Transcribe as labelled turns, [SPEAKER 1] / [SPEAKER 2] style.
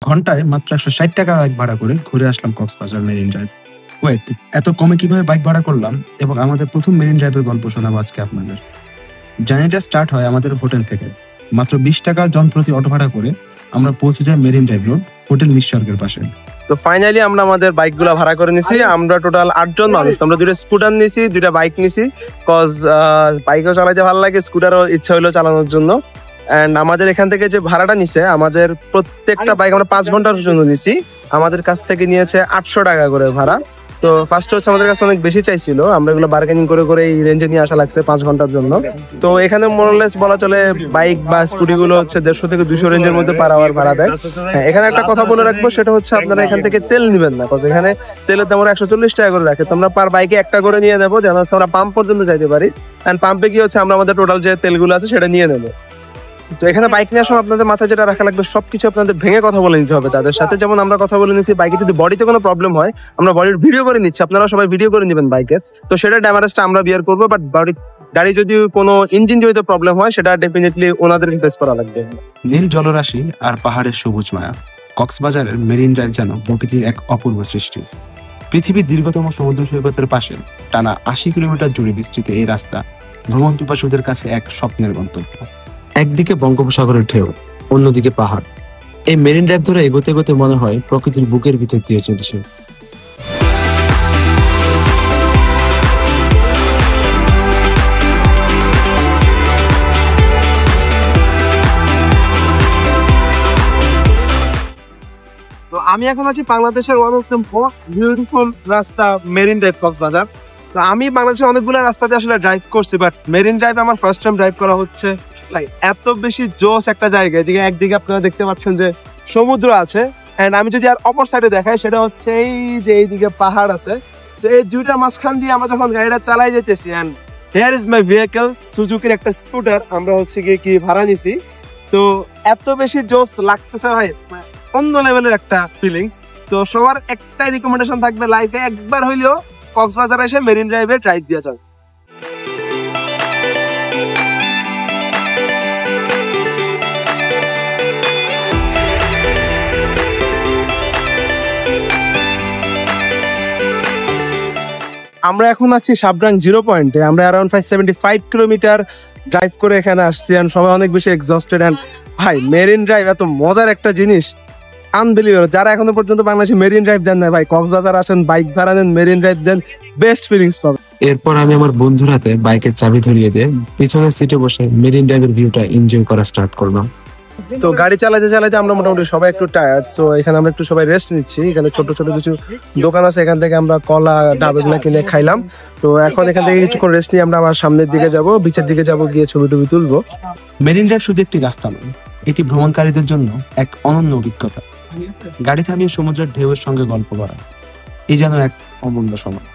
[SPEAKER 1] ঘন্টায় মাত্র ১৬০ টাকা বাইক ভাড়া করে ঘুরে আসলাম কক্সবাজার মেরিন ড্রাইভ। ওয়েট, এত কমে কিভাবে বাইক ভাড়া করলাম এবং আমাদের প্রথম মেরিন ড্রাইভের গল্প শোনাবো আজকে আপনাদের। জার্নিটা স্টার্ট হয় আমাদের হোটেল থেকে। মাত্র ২০ টাকা জন প্রতি অটো ভাড়া করে আমরা পৌঁছে যাই মেরিন ড্রাইভ রোড, হোটেল নিঃস্বর্গের পাশে।
[SPEAKER 2] তো ফাইনালি আমরা আমাদের বাইকগুলো ভাড়া করে নিছি। আমরা টোটাল ৮ জন মানুষ। আমরা 2টা স্কুটার নিছি, 2টা বাইক নিছি, কজ বাইকও চালাতে ভালো লাগে, স্কুটারও ইচ্ছা হলো চালানোর জন্য। অ্যান্ড আমাদের এখান থেকে যে ভাড়াটা নিছে, আমাদের প্রত্যেকটা বাইক আমরা 5 ঘন্টার জন্য নিছি। আমাদের কাছ থেকে নিয়েছে 800 টাকা করে ভাড়া। তো ফার্স্টে হচ্ছে আমাদের কাছে অনেক বেশি চাইছিল, আমরা এগুলো বার্গেনিং করে করে এই রেঞ্জে নিয়ে আসা লাগছে 5 ঘন্টার জন্য। তো এখানে মোরলেস বলা চলে বাইক বা স্কুটি গুলো হচ্ছে 150 থেকে 200 রেঞ্জের মধ্যে পার আওয়ার ভাড়া দেয়। হ্যাঁ, এখানে একটা কথা বলে রাখবো, সেটা হচ্ছে আপনারা এখান থেকে তেল নেবেন না, কজ এখানে তেলের দাম 140 টাকা করে রাখে। তো আমরা পার বাইকে একটা করে নিয়ে নেবো, যেন হচ্ছে আমরা পাম্প পর্যন্ত যাইতে পারি। অ্যান্ড পাম্পে গিয়ে হচ্ছে আমরা আমাদের টোটাল যে তেলগুলো আছে সেটা নিয়ে নেবো। তো এখানে বাইক নেওয়ার সময় আপনাদের মাথায় যেটা রাখা লাগবে, সবকিছু আপনাদের ভেঙে কথা বলে নিতে হবে তাদের সাথে। যেমন আমরা কথা বলে নিচ্ছি, বাইকে যদি বডিতে কোনো প্রবলেম হয় আমরা বডির ভিডিও করে নিচ্ছি, আপনারা সবাই ভিডিও করে নেবেন বাইকের। তো সেটা ড্যামারেজটা আমরা বিয়ার করবো, বাট গাড়ি যদি কোনো ইঞ্জিন জনিত প্রবলেম হয় সেটা ডেফিনেটলি ওনাদের ফেস করা লাগবে।
[SPEAKER 1] নীল জলরাশি আর পাহাড়ের সবুজ মায়া, কক্সবাজারের মেরিন ড্রাইভ যেন প্রকৃতির এক অপূর্ব সৃষ্টি। পৃথিবীর দীর্ঘতম সমুদ্র সৈকতের পাশে টানা ৮০ কিলোমিটার জুড়ে বিস্তৃত এই রাস্তা ভ্রমণ পিপাসুদের কাছে এক স্বপ্নের গন্তব্য। একদিকে বঙ্গোপসাগরের ঢেউ, অন্যদিকে পাহাড়। এই মেরিন ড্রাইভ ধরে এগোতে এগোতে মনে হয় প্রকৃতির বুকের ভিতর দিয়ে চলছে।
[SPEAKER 2] তো আমি এখন আছি বাংলাদেশের one of the most beautiful রাস্তা মেরিন ড্রাইভ কক্সবাজার। তো আমি বাংলাদেশের অনেকগুলো রাস্তাতে আসলে ড্রাইভ করছি, বাট মেরিন ড্রাইভ আমার ফার্স্ট টাইম ড্রাইভ করা হচ্ছে। এত বেশি জোস একটা জায়গা, এদিকে একদিকে আপনারা দেখতে পাচ্ছেন যে সমুদ্র আছে, এন্ড আমি যদি আর অপর সাইডে দেখাই, সেটা হচ্ছে এই যে এইদিকে পাহাড় আছে। তো এই দুইটার মাঝখান দিয়ে আমরা যখন গাড়িটা চালাই যেতেছি, and here is my vehicle, সুজুকির একটা স্কুটার আমরা হচ্ছে গিয়ে কি ভাড়া নিছি। তো এত বেশি জোস লাগতেছে ভাই, অন্য লেভেলের একটা ফিলিংস। তো সবার একটাই রিকমেন্ডেশন থাকবে, লাইফে একবার হইলেও কক্সবাজার এসে মেরিন ড্রাইভে ড্রাইভ দিয়ে যান। আমরা এখন আছি সাবরাং 0 পয়েন্টে। আমরা অ্যারাউন্ড 75 কিলোমিটার ড্রাইভ করে এখানে আসছি, এন্ড সবাই অনেক বেশি এক্সস্টেড। এন্ড ভাই, মেরিন ড্রাইভ এত মজার একটা জিনিস, আনবিলিভেবল। যারা এখনো পর্যন্ত বাংলাদেশে মেরিন ড্রাইভ দেন না, ভাই কক্সবাজার আসেন, বাইক ভাড়া নেন, মেরিন ড্রাইভ দেন, বেস্ট ফিলিংস পাবেন।
[SPEAKER 1] এরপর আমি আমার বন্ধুর হাতে বাইকের চাবি ধরিয়ে দিয়ে পিছনের সিটে বসে মেরিন ড্রাইভের ভিউটা এনজয় করা স্টার্ট করলাম।
[SPEAKER 2] তো গাড়ি চালাতে চালাতে আমরা মোটামুটি সবাই একটু টায়ার্ড, সো এখানে আমরা একটু সবাই রেস্ট নিচ্ছি। এখানে ছোট ছোট কিছু দোকান আছে, এখান থেকে আমরা কলা ডাব এগুলো কিনে খাইলাম। তো এখন এখান থেকে কিছুক্ষণ রেস্ট নিয়ে আমরা আবার সামনের দিকে যাব, বিচের দিকে যাব, গিয়ে ছবি টবি তুলবো।
[SPEAKER 1] মেরিন ড্রাইভ শুধু একটি রাস্তা নয়, এটি ভ্রমণকারীদের জন্য এক অনন্য অভিজ্ঞতা। গাড়ি থামিয়ে সমুদ্রের ঢেউয়ের সঙ্গে গল্প করা, এই যেন এক অমূল্য সময়।